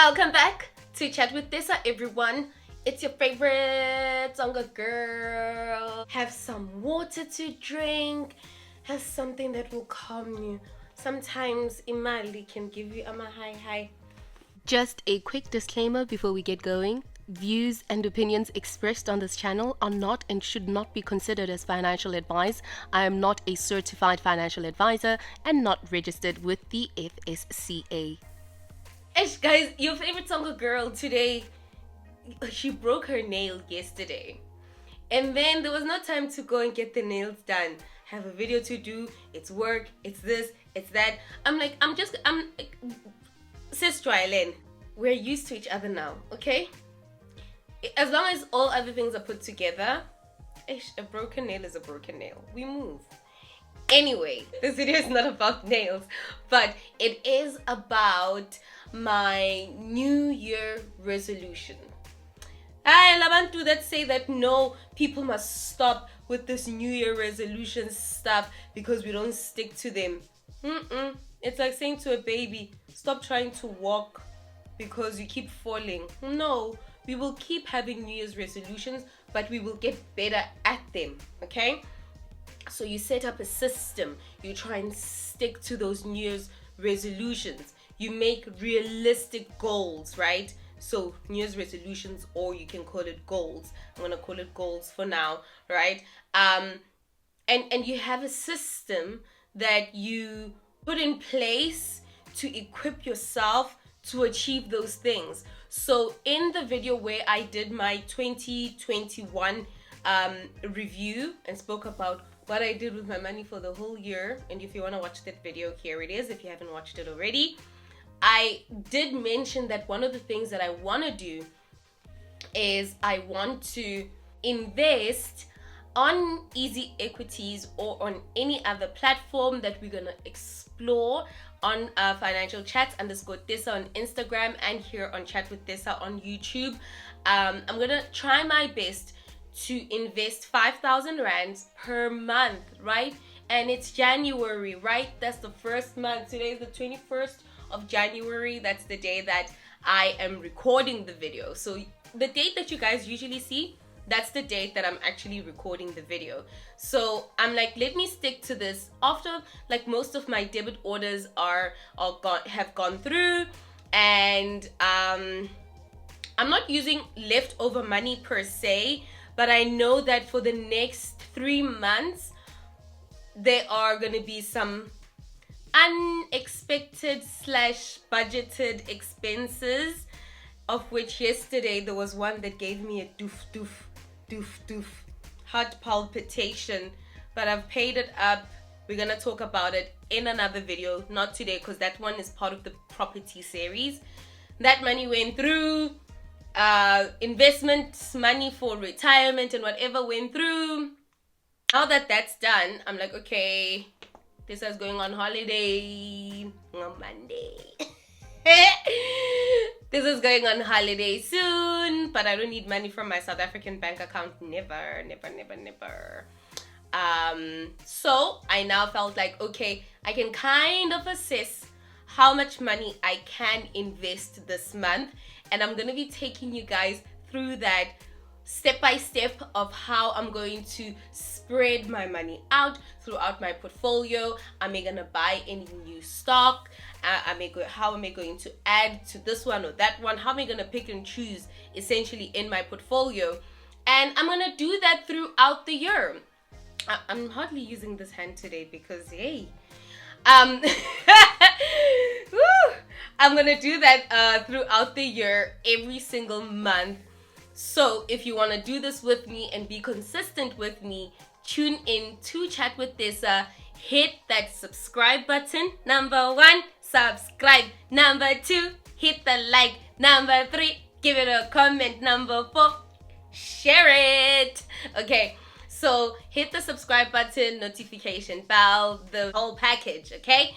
Welcome back to Chat with Tisa, everyone. It's your favorite Tsonga girl. Have some water to drink. Have something that will calm you. Sometimes imali can give you a high. Just a quick disclaimer before we get going. Views and opinions expressed on this channel are not and should not be considered as financial advice. I am not a certified financial advisor and not registered with the FSCA. Guys, your favorite Tsonga girl today, she broke her nail yesterday. And then there was no time to go and get the nails done. Have a video to do, it's work, it's this, it's that. I'm Sis Drylen, we're used to each other now, okay? As long as all other things are put together, a broken nail is a broken nail. We move. Anyway, this video is not about nails, but it is about my New Year resolution. I labantu that say that no, people must stop with this New Year resolution stuff because we don't stick to them. It's like saying to a baby, stop trying to walk because you keep falling. No, we will keep having New Year's resolutions, but we will get better at them, okay? So you set up a system, you try and stick to those New Year's resolutions. You make realistic goals, right? So New Year's resolutions, or you can call it goals. I'm gonna call it goals for now, right? And you have a system that you put in place to equip yourself to achieve those things. So in the video where I did my 2021 review and spoke about what I did with my money for the whole year, and if you want to watch that video, here it is if you haven't watched it already. I did mention that one of the things that I want to do is I want to invest on EasyEquities or on any other platform that we're gonna explore on Financial Chats _Tisa on Instagram and here on Chat with Tisa on YouTube. I'm gonna try my best to invest 5,000 rands per month, right? And it's January, right? That's the first month. Today is the 21st of January. That's the day that I am recording the video. So the date that you guys usually see, that's the date that I'm actually recording the video. So I'm like, let me stick to this after like most of my debit orders have gone through, and I'm not using leftover money per se, but I know that for the next 3 months there are gonna be some unexpected / budgeted expenses, of which yesterday there was one that gave me a doof heart palpitation, but I've paid it up. We're gonna talk about it in another video, not today, because that one is part of the property series. That money went through. Investment money for retirement and whatever went through. Now that that's done, I'm like, okay, this is going on holiday on Monday. This is going on holiday soon, but I don't need money from my South African bank account. Never. So I now felt like, okay, I can kind of assess how much money I can invest this month, and I'm gonna be taking you guys through that step by step of how I'm going to spread my money out throughout my portfolio. Am I gonna buy any new stock? How am I going to add to this one or that one? How am I gonna pick and choose essentially in my portfolio? And I'm gonna do that throughout the year. I'm hardly using this hand today because hey, I'm gonna do that throughout the year, every single month. So if you want to do this with me and be consistent with me, tune in to Chat with Tisa. Hit that subscribe button. Number 1, subscribe. Number 2, hit the like. Number 3, give it a comment. Number 4, share it. Okay, so hit the subscribe button, notification bell, the whole package, okay?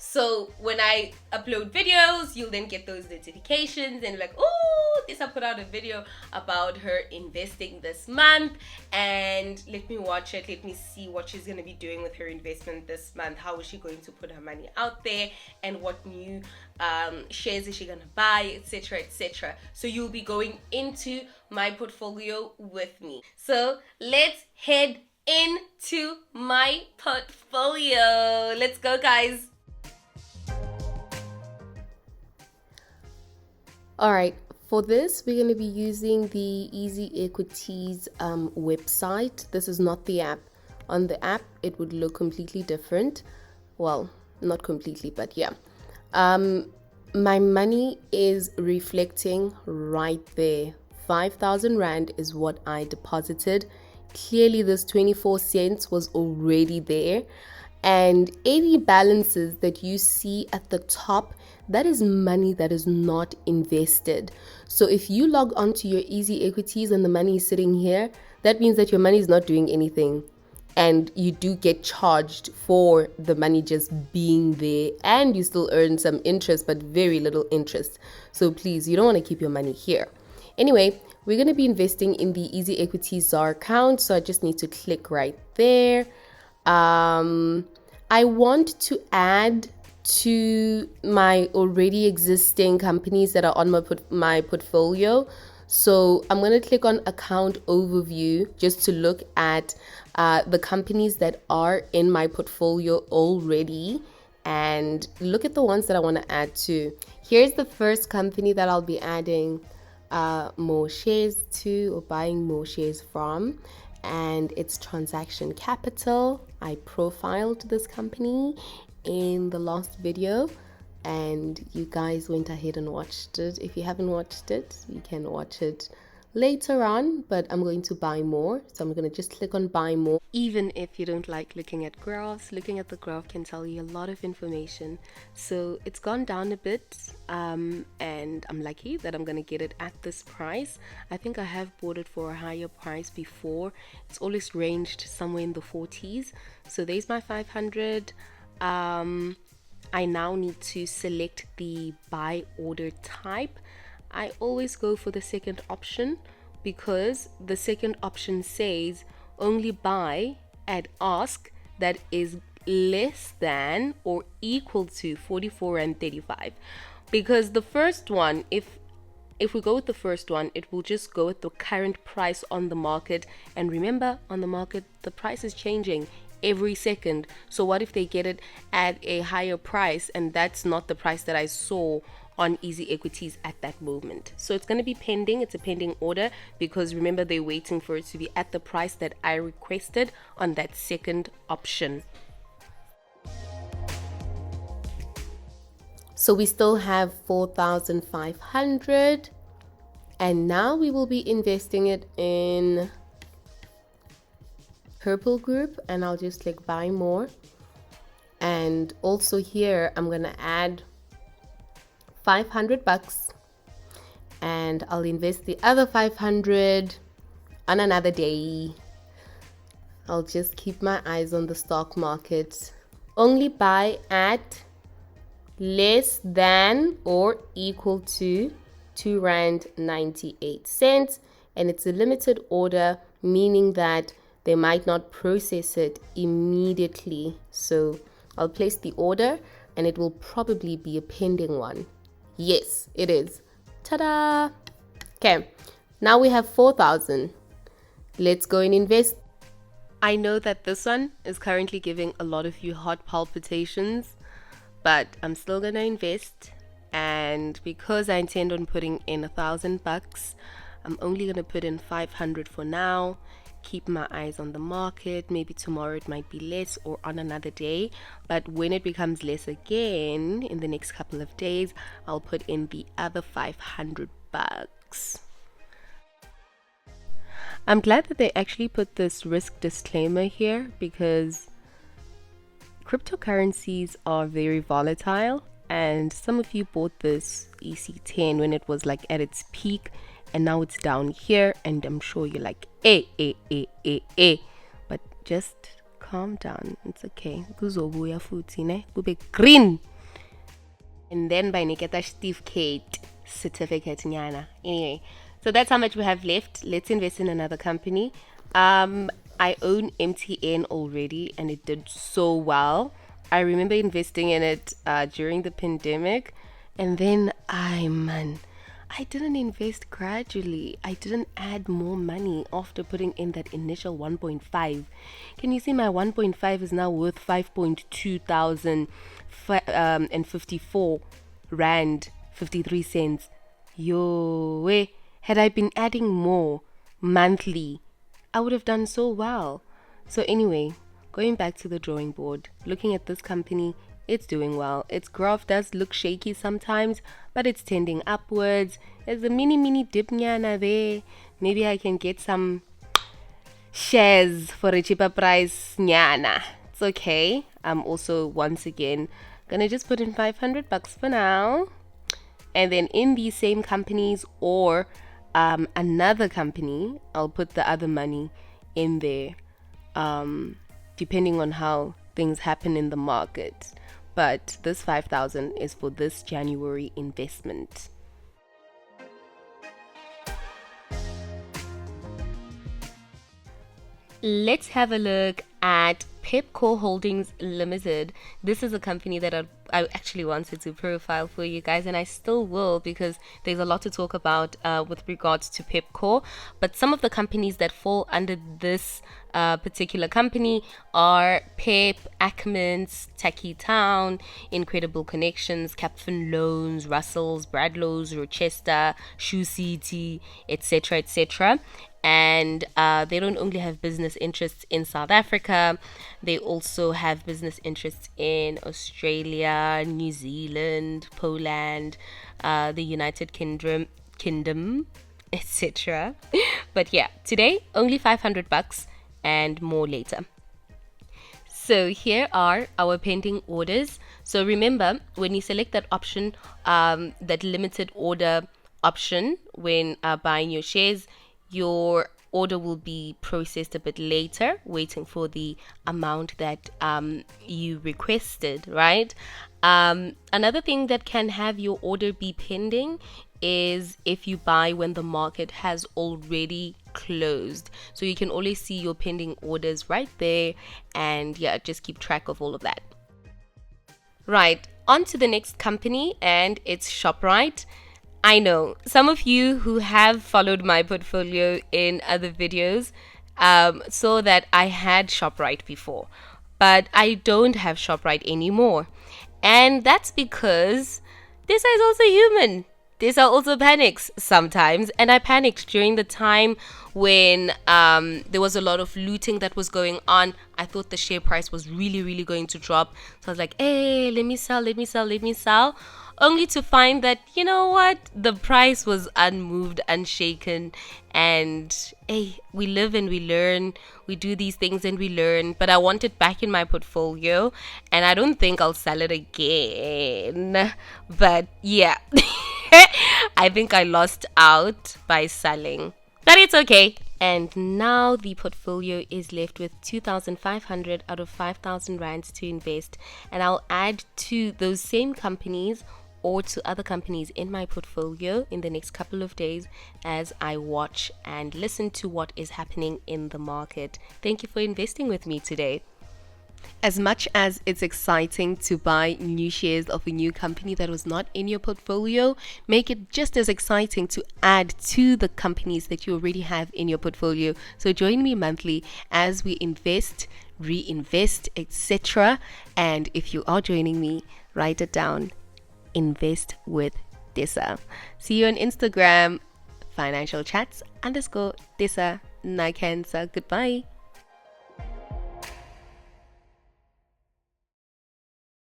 So when I upload videos, you'll then get those notifications and like, oh, Tisa put out a video about her investing this month, and let me watch it. Let me see what she's going to be doing with her investment this month. How is she going to put her money out there, and what new shares is she going to buy, etc., etc. So you'll be going into my portfolio with me. So let's head into my portfolio. Let's go, guys. All right, for this, we're going to be using the EasyEquities website. This is not the app. On the app, it would look completely different. Well, not completely, but yeah. My money is reflecting right there. 5,000 Rand is what I deposited. Clearly, this 24 cents was already there. And any balances that you see at the top, that is money that is not invested. So if you log onto your EasyEquities and the money is sitting here, that means that your money is not doing anything. And you do get charged for the money just being there, and you still earn some interest, but very little interest. So please, you don't want to keep your money here. Anyway, we're going to be investing in the EasyEquities ZAR account. So I just need to click right there. I want to add to my already existing companies that are on my portfolio. So I'm going to click on account overview just to look at the companies that are in my portfolio already and look at the ones that I want to add to. Here's the first company that I'll be adding more shares to, or buying more shares from, and it's Transaction Capital. I profiled this company in the last video and you guys went ahead and watched it. If you haven't watched it, you can watch it later on, but I'm going to buy more, so I'm going to just click on buy more. Even if you don't like looking at graphs, looking at the graph can tell you a lot of information. So it's gone down a bit, and I'm lucky that I'm going to get it at this price. I think I have bought it for a higher price before. It's always ranged somewhere in the 40s. So there's my 500. I now need to select the buy order type. I always go for the second option because the second option says only buy at ask that is less than or equal to 44.35. Because the first one, if we go with the first one, it will just go with the current price on the market. And remember, on the market, the price is changing every second. So what if they get it at a higher price and that's not the price that I saw on EasyEquities at that moment? So it's going to be pending. It's a pending order because remember, they're waiting for it to be at the price that I requested on that second option. So we still have 4,500, and now we will be investing it in Purple Group, and I'll just click buy more. And also here I'm gonna add 500 bucks, and I'll invest the other 500 on another day. I'll just keep my eyes on the stock market. Only buy at less than or equal to 2.98 Rand, and it's a limited order, meaning that they might not process it immediately. So I'll place the order and it will probably be a pending one. Yes, it is. Ta-da! Okay, now we have 4,000. Let's go and invest. I know that this one is currently giving a lot of you heart palpitations, but I'm still gonna invest. And because I intend on putting in 1,000 bucks, I'm only gonna put in 500 for now. Keep my eyes on the market. Maybe tomorrow it might be less, or on another day, but when it becomes less again in the next couple of days, I'll put in the other 500 bucks. I'm glad that they actually put this risk disclaimer here because cryptocurrencies are very volatile, and some of you bought this EC10 when it was like at its peak, and now it's down here, and I'm sure you're like, but just calm down. It's okay. Kuzobuya futhi ne kube green. And then by Niketa Steve Kate certificate nyana. Anyway, so that's how much we have left. Let's invest in another company. I own MTN already, and it did so well. I remember investing in it during the pandemic, and then I didn't invest gradually. I didn't add more money after putting in that initial 1.5. Can you see my 1.5 is now worth 5.2 thousand and 54 rand 53 cents. Yo, had I been adding more monthly, I would have done so well. So anyway, going back to the drawing board, looking at this company, it's doing well. Its graph does look shaky sometimes, but it's tending upwards. There's a mini dip nyana there. Maybe I can get some shares for a cheaper price nyana. It's okay. I'm also once again gonna just put in 500 bucks for now, and then in these same companies or another company, I'll put the other money in there, depending on how things happen in the market. But this 5,000 is for this January investment. Let's have a look at Pepco Holdings Limited. This is a company that I actually wanted to profile for you guys, and I still will, because there's a lot to talk about with regards to Pepco. But some of the companies that fall under this particular company are Pep, Ackermans, Tacky Town, Incredible Connections, Capfin Loans, Russell's, Bradlow's, Rochester, Shoe City, etc., etc. And they don't only have business interests in South Africa, they also have business interests in Australia, New Zealand, Poland, the United Kingdom, etc. But yeah, today only 500 bucks and more later. So here are our pending orders. So remember, when you select that option, that limited order option when buying your shares, your order will be processed a bit later, waiting for the amount that you requested, right? Another thing that can have your order be pending is if you buy when the market has already closed. So you can always see your pending orders right there, and yeah, just keep track of all of that. Right, on to the next company, and it's Shoprite. I know some of you who have followed my portfolio in other videos saw that I had Shoprite before, but I don't have Shoprite anymore. And that's because this is also human. This also panics sometimes, and I panicked during the time when there was a lot of looting that was going on. I thought the share price was really going to drop, so I was like, hey, let me sell, only to find that, you know what, the price was unmoved, unshaken. And hey, we live and we learn, we do these things and we learn. But I want it back in my portfolio, and I don't think I'll sell it again. But yeah, I think I lost out by selling, but it's okay. And now the portfolio is left with 2,500 out of 5,000 rands to invest, and I'll add to those same companies or to other companies in my portfolio in the next couple of days as I watch and listen to what is happening in the market. Thank you for investing with me today. As much as it's exciting to buy new shares of a new company that was not in your portfolio, make it just as exciting to add to the companies that you already have in your portfolio. So join me monthly as we invest, reinvest, etc. And if you are joining me, write it down. Invest with Tisa. See you on Instagram, financial chats _Tisa Nakansa. Goodbye.